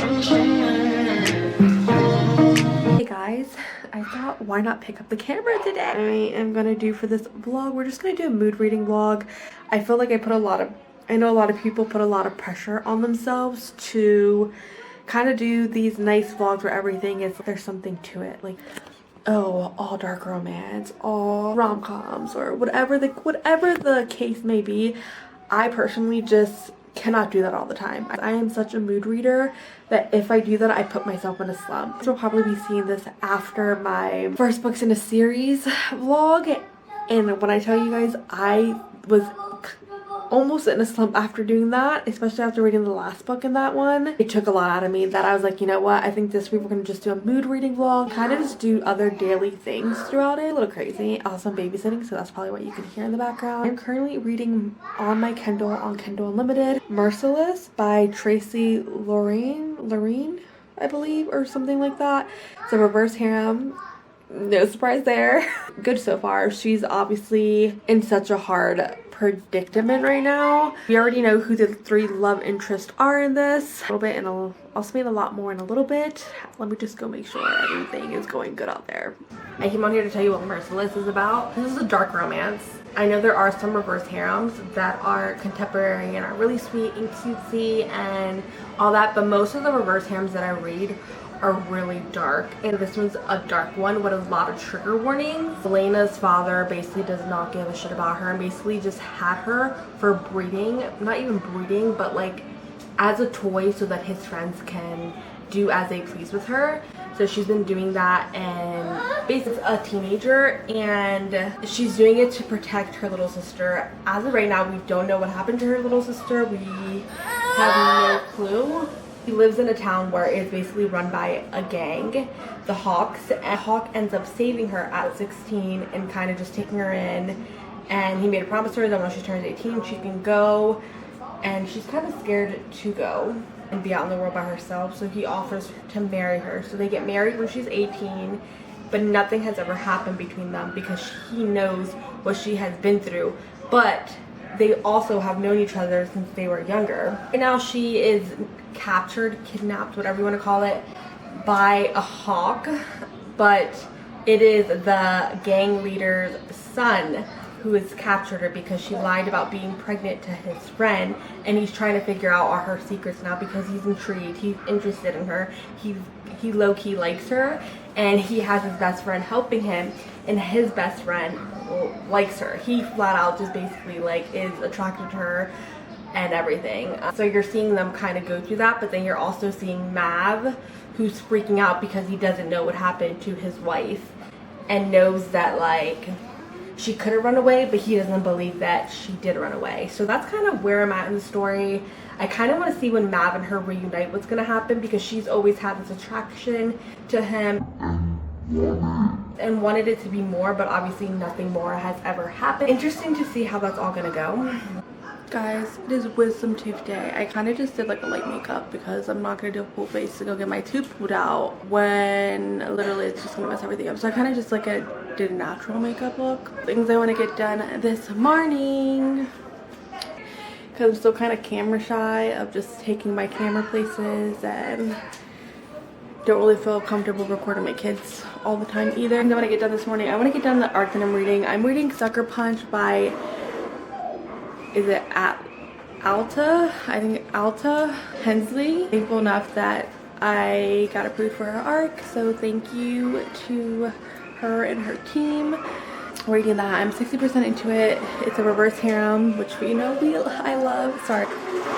Hey guys, I thought why not pick up the camera today? I am gonna do for this vlog, we're just gonna do a mood reading vlog. I feel like I know a lot of people put a lot of pressure on themselves to kind of do these nice vlogs where everything is, there's something to it. Like, oh, all dark romance, all rom-coms, or whatever the case may be. I personally just cannot do that all the time. I am such a mood reader that if I do that, I put myself in a slump. So I'll probably be seeing this after my first books in a series vlog. And when I tell you guys, I was almost in a slump after doing that, especially after reading the last book in that one. It took a lot out of me that I was like, you know what, I think this week we're gonna just do a mood reading vlog, kind of just do other daily things throughout it. A little crazy. Also, I'm babysitting, so that's probably what you can hear in the background. I'm currently reading on my Kindle, on Kindle Unlimited, Merciless by Tracy Lorraine, I believe, or something like that. It's a reverse harem. No surprise there. Good so far. She's obviously in such a hard predicament right now. We already know who the three love interests are in this. A little bit, and I'll explain a lot more in a little bit. Let me just go make sure everything is going good out there. I came on here to tell you what Merciless is about. This is a dark romance. I know there are some reverse harems that are contemporary and are really sweet and cutesy and all that, but most of the reverse harems that I read are really dark, and this one's a dark one with a lot of trigger warnings. Elena's father basically does not give a shit about her and basically just had her for breeding, not even breeding, but like as a toy so that his friends can do as they please with her. So she's been doing that, and basically a teenager, and she's doing it to protect her little sister. As of right now, we don't know what happened to her little sister. We have no clue. He lives in a town where it's basically run by a gang, the Hawks, and Hawk ends up saving her at 16 and kind of just taking her in, and he made a promise to her that when she turns 18 she can go, and she's kind of scared to go and be out in the world by herself, so he offers to marry her. So they get married when she's 18, but nothing has ever happened between them because he knows what she has been through, but they also have known each other since they were younger. Right now she is captured, kidnapped, whatever you want to call it, by a hawk, but it is the gang leader's son who has captured her because she lied about being pregnant to his friend, and he's trying to figure out all her secrets now because he's intrigued, he's interested in her, he low-key likes her, and he has his best friend helping him, and his best friend likes her. He flat out just basically like is attracted to her and everything. So you're seeing them kind of go through that, but then you're also seeing Mav, who's freaking out because he doesn't know what happened to his wife and knows that like she could have run away, but he doesn't believe that she did run away. So that's kind of where I'm at in the story. I kind of want to see when Mav and her reunite what's going to happen, because she's always had this attraction to him and wanted it to be more, but obviously nothing more has ever happened. Interesting to see how that's all going to go. Guys, it is wisdom tooth day. I kind of just did like a light makeup because I'm not going to do a full face to go get my tooth pulled out when literally it's just going to mess everything up. So I kind of just like did a natural makeup look. Things I want to get done this morning, because I'm still kind of camera shy of just taking my camera places, and don't really feel comfortable recording my kids all the time either. And then when I get done this morning, I want to get done the art that I'm reading. I'm reading Sucker Punch by, is it Alta? I think Alta Hensley. Thankful enough that I got approved for her arc, so thank you to her and her team. Reading that, I'm 60% into it. It's a reverse harem, which we know I love. Sorry,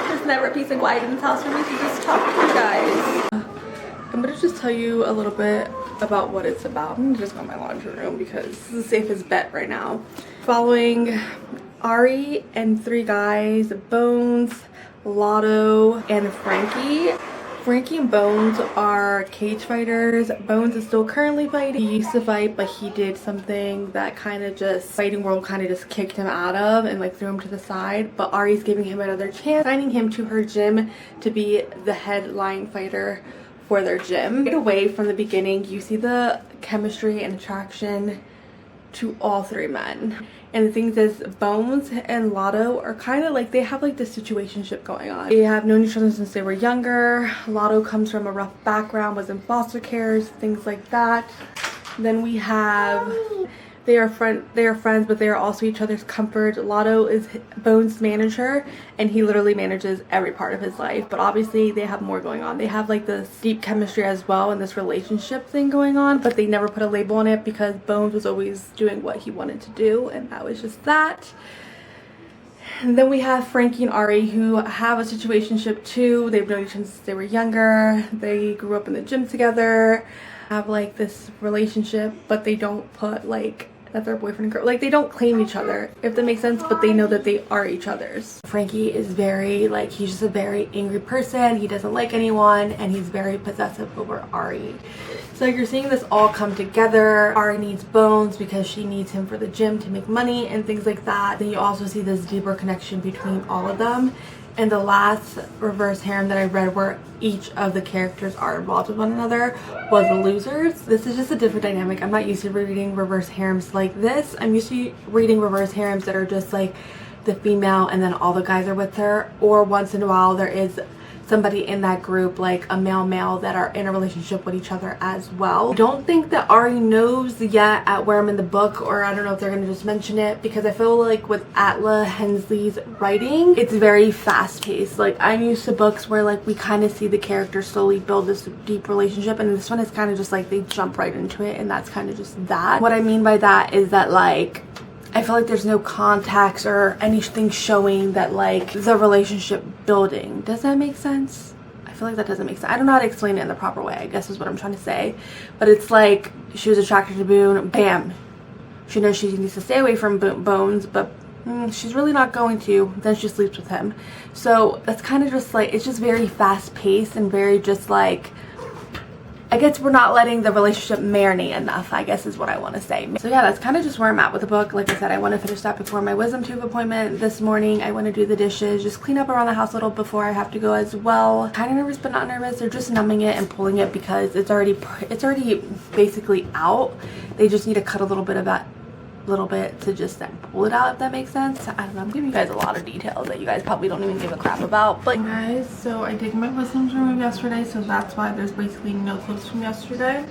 there's never a peace and quiet in this house for me to just talk to you guys. I'm gonna just tell you a little bit about what it's about. I'm gonna just go in my laundry room because this is the safest bet right now. Following Ari and three guys, Bones, Lotto, and Frankie. Frankie and Bones are cage fighters. Bones is still currently fighting. He used to fight, but he did something that kind of just fighting world kind of just kicked him out of and like threw him to the side. But Ari's giving him another chance, signing him to her gym to be the headline fighter for their gym. Right away from the beginning, you see the chemistry and attraction to all three men. And the thing is, Bones and Lotto are kind of like, they have like this situationship going on. They have known each other since they were younger. Lotto comes from a rough background, was in foster cares, things like that. Then we have, they are friends, but they are also each other's comfort. Lotto is Bones' manager, and he literally manages every part of his life. But obviously, they have more going on. They have like this deep chemistry as well, and this relationship thing going on. But they never put a label on it because Bones was always doing what he wanted to do, and that was just that. And then we have Frankie and Ari, who have a situationship too. They've known each other since they were younger. They grew up in the gym together. Have like this relationship, but they don't put like that they're boyfriend and girl. Like, they don't claim each other, if that makes sense, but they know that they are each other's. Frankie is very like, he's just a very angry person. He doesn't like anyone, and he's very possessive over Ari. So you're seeing this all come together. Ari needs Bones because she needs him for the gym to make money and things like that. Then you also see this deeper connection between all of them. And the last reverse harem that I read, where each of the characters are involved with one another, was the losers. This is just a different dynamic. I'm not used to reading reverse harems like this. I'm used to reading reverse harems that are just like the female and then all the guys are with her, or once in a while there is somebody in that group, like a male that are in a relationship with each other as well. I don't think that Ari knows yet at where I'm in the book, or I don't know if they're gonna just mention it, because I feel like with Atla Hensley's writing, it's very fast paced. Like, I'm used to books where like we kind of see the characters slowly build this deep relationship, and this one is kind of just like they jump right into it, and that's kind of just that. What I mean by that is that like, I feel like there's no context or anything showing that like the relationship building. Does that make sense? I feel like that doesn't make sense. I don't know how to explain it in the proper way, I guess is what I'm trying to say. But it's like, she was attracted to Boone, bam. She knows she needs to stay away from Bones, but she's really not going to. Then she sleeps with him. So that's kind of just like, it's just very fast paced and very just like, I guess we're not letting the relationship marinate enough, I guess is what I want to say. So yeah, that's kind of just where I'm at with the book. Like I said, I want to finish that before my wisdom tooth appointment this morning. I want to do the dishes, just clean up around the house a little before I have to go as well. Kind of nervous, but not nervous. They're just numbing it and pulling it because it's already basically out. They just need to cut a little bit of that to just then pull it out, if that makes sense. I don't know, I'm giving you guys a lot of details that you guys probably don't even give a crap about. But guys, so I did my wisdoms remove yesterday, so that's why there's basically no clips from yesterday.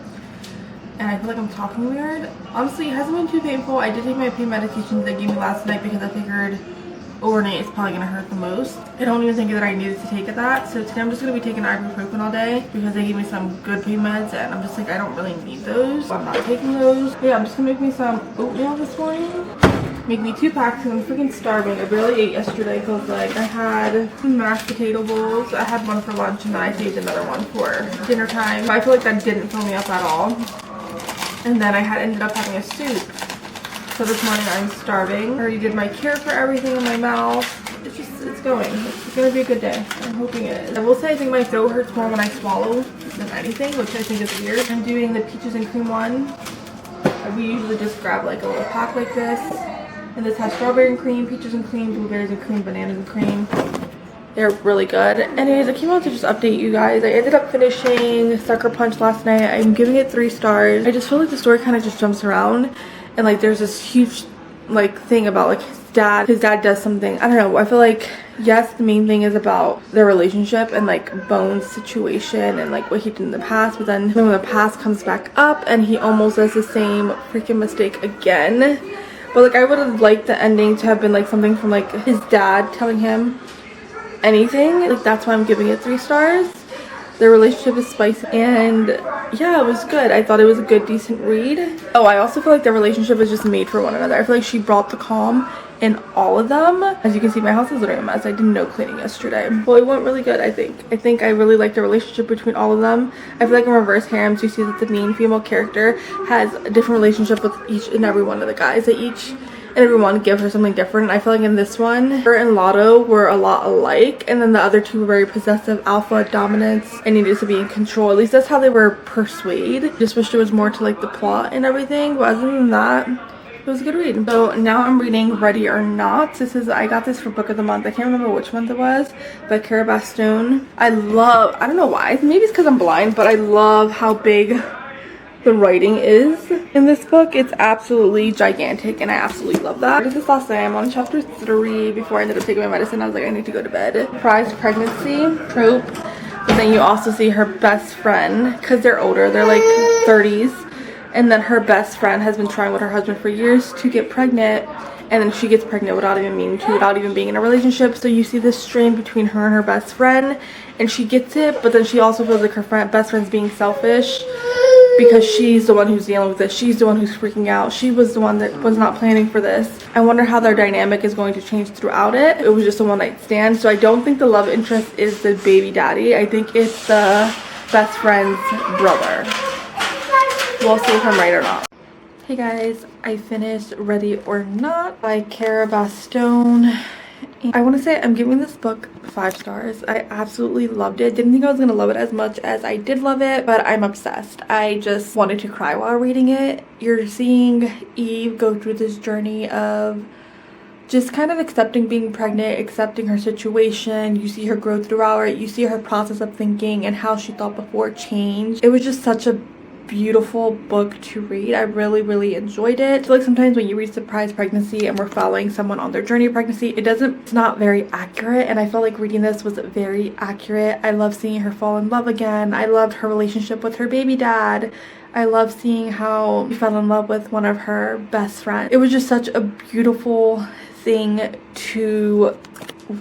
And I feel like I'm talking weird. Honestly, it hasn't been too painful. I did take my pain medications they gave me last night because I figured overnight is probably gonna hurt the most. I don't even think that I needed to take that. So today I'm just gonna be taking ibuprofen all day because they gave me some good pain meds, and I'm just like, I don't really need those, so I'm not taking those. But yeah, I'm just gonna make me some oatmeal this morning. Make me 2 packs because I'm freaking starving. I barely ate yesterday because like I had mashed potato bowls. I had one for lunch and then I saved another one for dinner time. I feel like that didn't fill me up at all. And then I ended up having a soup. So this morning I'm starving. I already did my cure for everything in my mouth. It's going. It's gonna be a good day. I'm hoping it is. I will say I think my throat hurts more when I swallow than anything, which I think is weird. I'm doing the peaches and cream one. We usually just grab like a little pack like this. And this has strawberry and cream, peaches and cream, blueberries and cream, bananas and cream. They're really good. Anyways, I came out to just update you guys. I ended up finishing Sucker Punch last night. I'm giving it 3 stars. I just feel like the story kind of just jumps around. And like there's this huge like thing about like his dad does something, I don't know, I feel like yes, the main thing is about their relationship and like Bones' situation and like what he did in the past, but then when the past comes back up and he almost does the same freaking mistake again. But like I would have liked the ending to have been like something from like his dad telling him anything. Like that's why I'm giving it 3 stars. Their relationship is spicy, and yeah, it was good. I thought it was a good, decent read. Oh, I also feel like their relationship is just made for one another. I feel like she brought the calm in all of them. As you can see, my house is literally a mess. I did no cleaning yesterday. Well, it went really good, I think. I really like the relationship between all of them. I feel like in reverse harems, you see that the main female character has a different relationship with each and every one of the guys. They each and everyone give her something different. I feel like in this one, her and Lotto were a lot alike, and then the other 2 were very possessive, alpha, dominance, and needed to be in control. At least that's how they were persuaded. Just wish there was more to like the plot and everything, but other than that, it was a good read. So now I'm reading Ready or Not. I got this for book of the month. I can't remember which month it was, by Cara Bastone. I don't know why, maybe it's because I'm blind, but I love how big the writing is. in this book. It's absolutely gigantic and I absolutely love that. I did this last night. I'm on chapter 3 before I ended up taking my medicine. I was like, I need to go to bed. Surprise pregnancy trope. But then you also see her best friend, because they're older, they're like 30s, and then her best friend has been trying with her husband for years to get pregnant, and then she gets pregnant without even meaning to, without even being in a relationship. So you see this strain between her and her best friend, and she gets it, but then she also feels like her best friend's being selfish because she's the one who's dealing with it. She's the one who's freaking out. She was the one that was not planning for this. I wonder how their dynamic is going to change throughout it. It was just a one-night stand, so I don't think the love interest is the baby daddy. I think it's the best friend's brother. We'll see if I'm right or not. Hey guys, I finished Ready or Not by Cara Bastone. I want to say I'm giving this book 5 stars. I absolutely loved it. Didn't think I was going to love it as much as I did love it, but I'm obsessed. I just wanted to cry while reading it. You're seeing Eve go through this journey of just kind of accepting being pregnant, accepting her situation. You see her grow throughout it. You see her process of thinking and how she thought before changed. It was just such a beautiful book to read. I really enjoyed it. I feel like sometimes when you read surprise pregnancy and we're following someone on their journey of pregnancy, it's not very accurate, and I felt like reading this was very accurate. I love seeing her fall in love again. I loved her relationship with her baby dad. I love seeing how she fell in love with one of her best friends. It was just such a beautiful thing to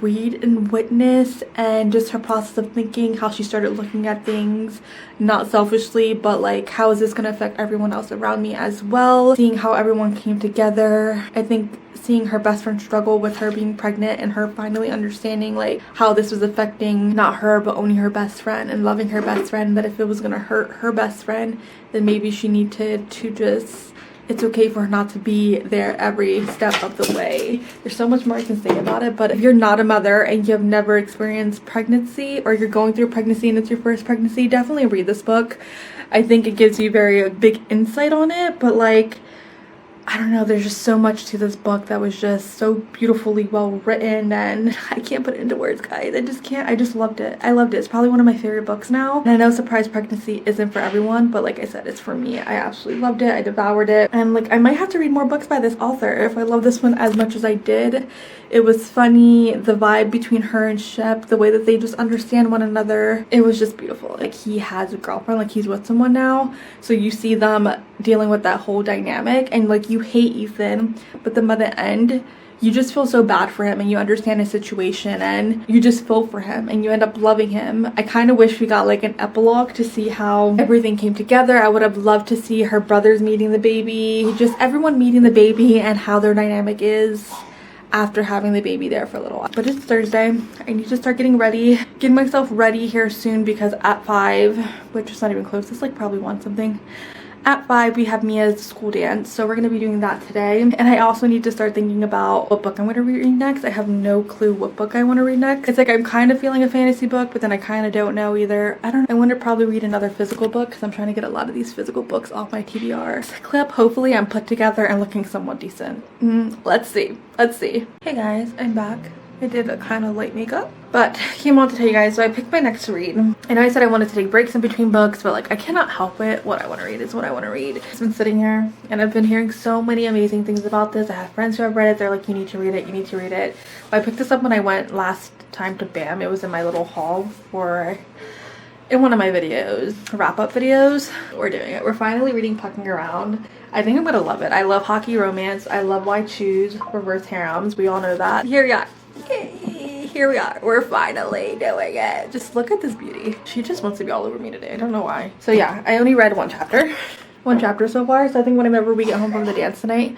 read and witness, and just her process of thinking, how she started looking at things not selfishly, but like, how is this going to affect everyone else around me as well. Seeing how everyone came together. I think seeing her best friend struggle with her being pregnant and her finally understanding like how this was affecting not her but only her best friend, and loving her best friend, that if it was going to hurt her best friend, then maybe she needed to just, it's okay for her not to be there every step of the way. There's so much more I can say about it, but if you're not a mother and you have never experienced pregnancy, or you're going through pregnancy and it's your first pregnancy, definitely read this book. I think it gives you very big insight on it, but like, I don't know, there's just so much to this book that was just so beautifully well written, and I can't put it into words, guys. I just can't. I just loved it. I loved it. It's probably one of my favorite books now. And I know surprise pregnancy isn't for everyone, but like I said, it's for me. I absolutely loved it. I devoured it. And like, I might have to read more books by this author if I love this one as much as I did. It was funny, the vibe between her and Shep, the way that they just understand one another. It was just beautiful. Like, he has a girlfriend, like he's with someone now. So you see them dealing with that whole dynamic, and like, you hate Ethan, but then by the end, you just feel so bad for him and you understand his situation and you just feel for him and you end up loving him. I kind of wish we got like an epilogue to see how everything came together. I would have loved to see her brothers meeting the baby, just everyone meeting the baby and how their dynamic is after having the baby there for a little while. But it's Thursday. I need to start getting myself ready here soon, because at 5, which is not even close, it's like probably 1 something. At 5, we have Mia's school dance, so we're going to be doing that today. And I also need to start thinking about what book I'm going to read next. I have no clue what book I want to read next. It's like I'm kind of feeling a fantasy book, but then I kind of don't know either. I don't know. I want to probably read another physical book, because I'm trying to get a lot of these physical books off my TBR clip. Hopefully I'm put together and looking somewhat decent. Let's see. Hey guys, I'm back. I did a kind of light makeup, but came on to tell you guys, so I picked my next to read. I know I said I wanted to take breaks in between books, but like, I cannot help it. What I want to read is what I want to read. I've been sitting here and I've been hearing so many amazing things about this. I have friends who have read it. They're like, you need to read it, you need to read it. But I picked this up when I went last time to BAM. It was in my little haul in one of my videos, wrap-up videos. We're doing it. We're finally reading Pucking Around. I think I'm gonna love it. I love hockey romance. I love Why Choose, reverse harems. We all know that. Here we are. Here we are. We're finally doing it. Just look at this beauty. She just wants to be all over me today. I don't know why. So yeah, I only read one chapter so far. So I think whenever we get home from the dance tonight,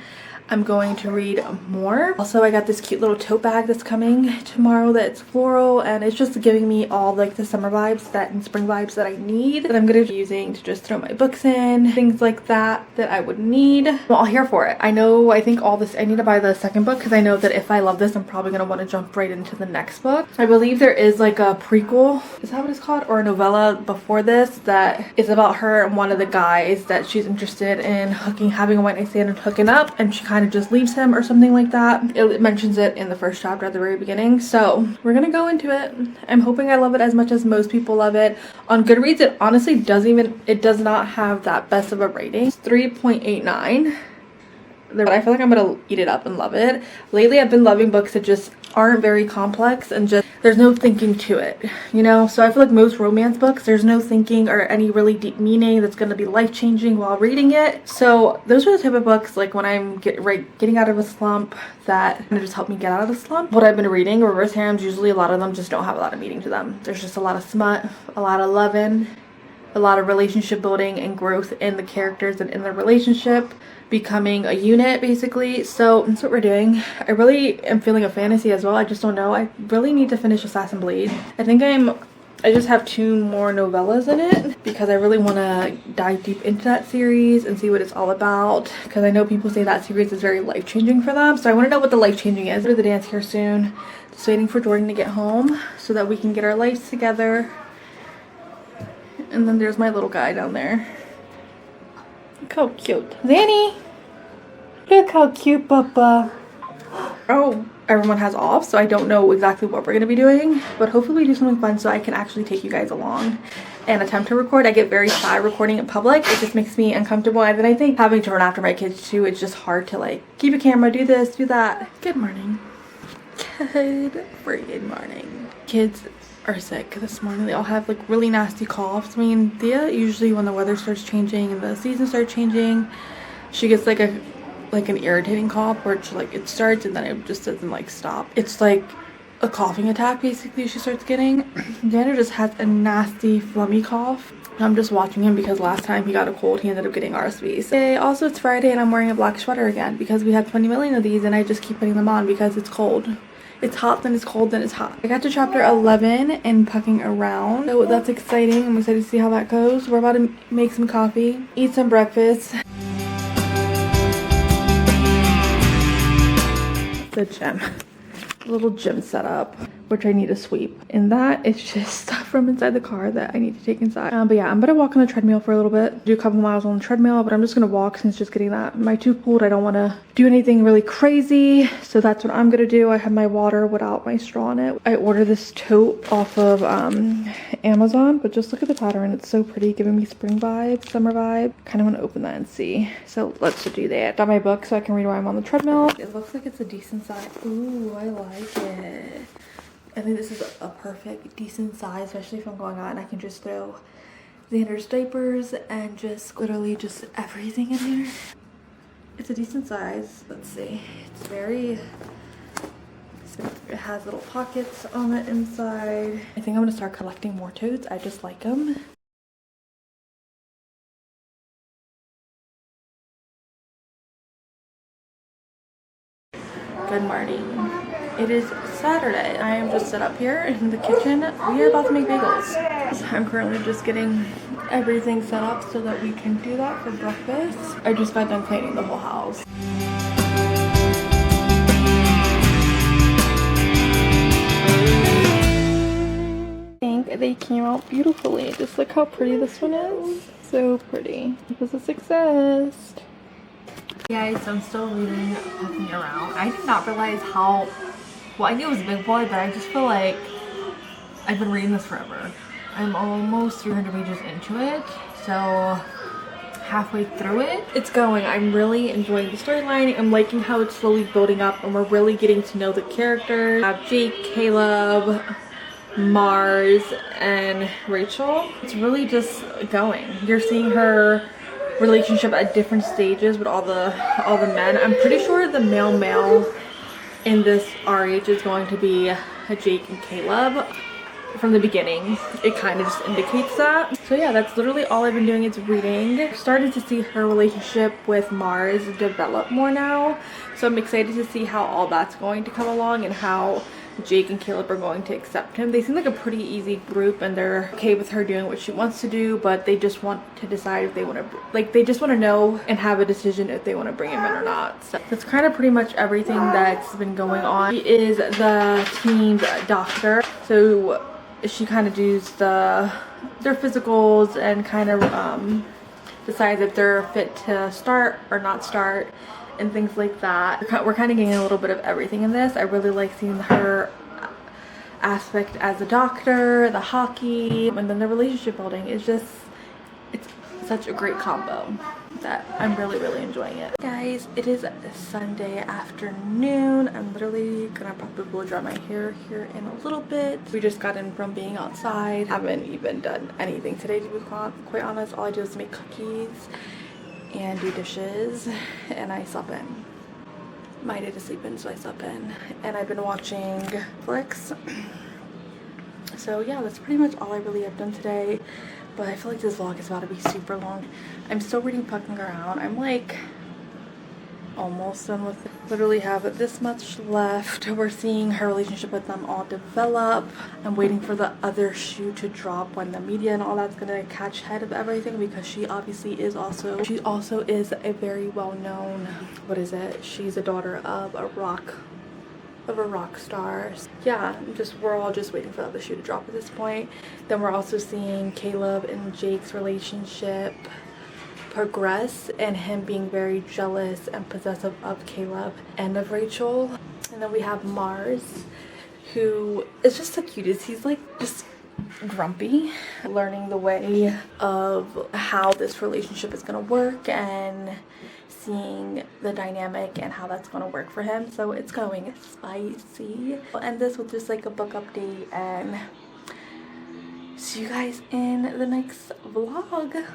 I'm going to read more. Also, I got this cute little tote bag that's coming tomorrow that's floral, and it's just giving me all like the summer vibes and spring vibes that I need, that I'm gonna be using to just throw my books in, things like that I would need. I'm all here for it. I think all this, I need to buy the second book, because I know that if I love this, I'm probably gonna want to jump right into the next book. I believe there is like a prequel, is that what it's called, or a novella before this that is about her and one of the guys that she's interested in having a one night stand and hooking up, and she kind kind of just leaves him or something like that. It mentions it in the first chapter at the very beginning. So we're gonna go into it. I'm hoping I love it as much as most people love it. On Goodreads, it honestly does not have that best of a rating. It's 3.89. But I feel like I'm gonna eat it up and love it. Lately, I've been loving books that just aren't very complex and just there's no thinking to it, you know? So I feel like most romance books, there's no thinking or any really deep meaning that's gonna be life-changing while reading it. So those are the type of books, like when I'm getting out of a slump, that just help me get out of the slump. What I've been reading, reverse harems, usually a lot of them just don't have a lot of meaning to them. There's just a lot of smut, a lot of loving, a lot of relationship building and growth in the characters and in their relationship, becoming a unit basically. So that's what we're doing. I really am feeling a fantasy as well. I just don't know. I really need to finish Assassin Blade. I just have 2 more novellas in it because I really want to dive deep into that series and see what it's all about, because I know people say that series is very life-changing for them. So I want to know what the life-changing is. We'll do the dance here soon. Just waiting for Jordan to get home so that we can get our lives together. And then there's my little guy down there. Look how cute. Zanny! Look how cute, Papa. Oh, everyone has off, so I don't know exactly what we're going to be doing. But hopefully we do something fun so I can actually take you guys along and attempt to record. I get very shy recording in public. It just makes me uncomfortable. And then I think having to run after my kids too, it's just hard to like keep a camera, do this, do that. Good morning. Good freaking morning. Kids are sick this morning. They all have like really nasty coughs. I mean, Thea usually when the weather starts changing and the season starts changing, she gets like an irritating cough where it's like it starts and then it just doesn't like stop. It's like a coughing attack basically she starts getting. Xander just has a nasty phlegmy cough. I'm just watching him because last time he got a cold, he ended up getting RSV. Okay, also it's Friday and I'm wearing a black sweater again because we have 20 million of these and I just keep putting them on because it's cold. It's hot, then it's cold, then it's hot. I got to chapter 11 and pucking around. So that's exciting. I'm excited to see how that goes. We're about to make some coffee, eat some breakfast. The gym. A little gym setup, which I need to sweep. And that is just stuff from inside the car that I need to take inside. But yeah, I'm gonna walk on the treadmill for a little bit. Do a couple miles on the treadmill, but I'm just gonna walk since just getting that my tooth pulled. I don't wanna do anything really crazy. So that's what I'm gonna do. I have my water without my straw in it. I ordered this tote off of Amazon, but just look at the pattern. It's so pretty, giving me spring vibes, summer vibe. Kind of want to open that and see. So let's do that. Got my book so I can read while I'm on the treadmill. It looks like it's a decent size. Ooh, I like it. I think this is a perfect, decent size, especially if I'm going out and I can just throw Xander's diapers and just literally just everything in here. It's a decent size. Let's see. It's very... It has little pockets on the inside. I think I'm gonna start collecting more totes. I just like them. Good morning. It is Saturday. I am just set up here in the kitchen. We are about to make bagels. I'm currently just getting everything set up so that we can do that for breakfast. I just got done cleaning the whole house. They came out beautifully. Just look how pretty this one is. So pretty. It was a success. Guys, I'm still reading Puffing Around. I did not realize how, well, I knew it was a big boy, but I just feel like I've been reading this forever. I'm almost 300 pages into it, so halfway through it. It's going. I'm really enjoying the storyline. I'm liking how it's slowly building up and we're really getting to know the characters. I have Jake, Caleb, Mars, and Rachel. It's really just going. You're seeing her relationship at different stages with all the men. I'm pretty sure the male in this RH is going to be Jake and Caleb. From the beginning, it kind of just indicates that. So yeah, that's literally all I've been doing is reading. Started to see her relationship with Mars develop more now, so I'm excited to see how all that's going to come along and how Jake and Caleb are going to accept him. They seem like a pretty easy group and they're okay with her doing what she wants to do, but they just want to decide if they want to, like, they just want to know and have a decision if they want to bring him in or not. So that's kind of pretty much everything that's been going on. She is the team's doctor, so she kind of does their physicals and kind of decides if they're fit to start or not start. and things like that. We're kind of getting a little bit of everything in this. I really like seeing her aspect as a doctor, the hockey, and then the relationship building. It's such a great combo that I'm really enjoying it. Guys, it is Sunday afternoon. I'm literally gonna probably blow dry my hair here in a little bit. We just got in from being outside. Haven't even done anything today, to be quite honest. All I do is make cookies and do dishes, and I slept in. My day to sleep in, so I slept in. And I've been watching Netflix. So yeah, that's pretty much all I really have done today. But I feel like this vlog is about to be super long. I'm still reading Fucking Around. I'm like almost done with it. Literally have this much left. We're seeing her relationship with them all develop. I'm waiting for the other shoe to drop when the media and all that's gonna catch head of everything, because she obviously is also a very well-known, what is it? She's a daughter of a rock star. Yeah, we're all just waiting for the other shoe to drop at this point. Then we're also seeing Caleb and Jake's relationship progress, and him being very jealous and possessive of Caleb and of Rachel. And then we have Mars, who is just the cutest. He's like just grumpy, learning the way of how this relationship is gonna work and seeing the dynamic and how that's going to work for him. So it's going spicy. I'll end this with just like a book update and see you guys in the next vlog.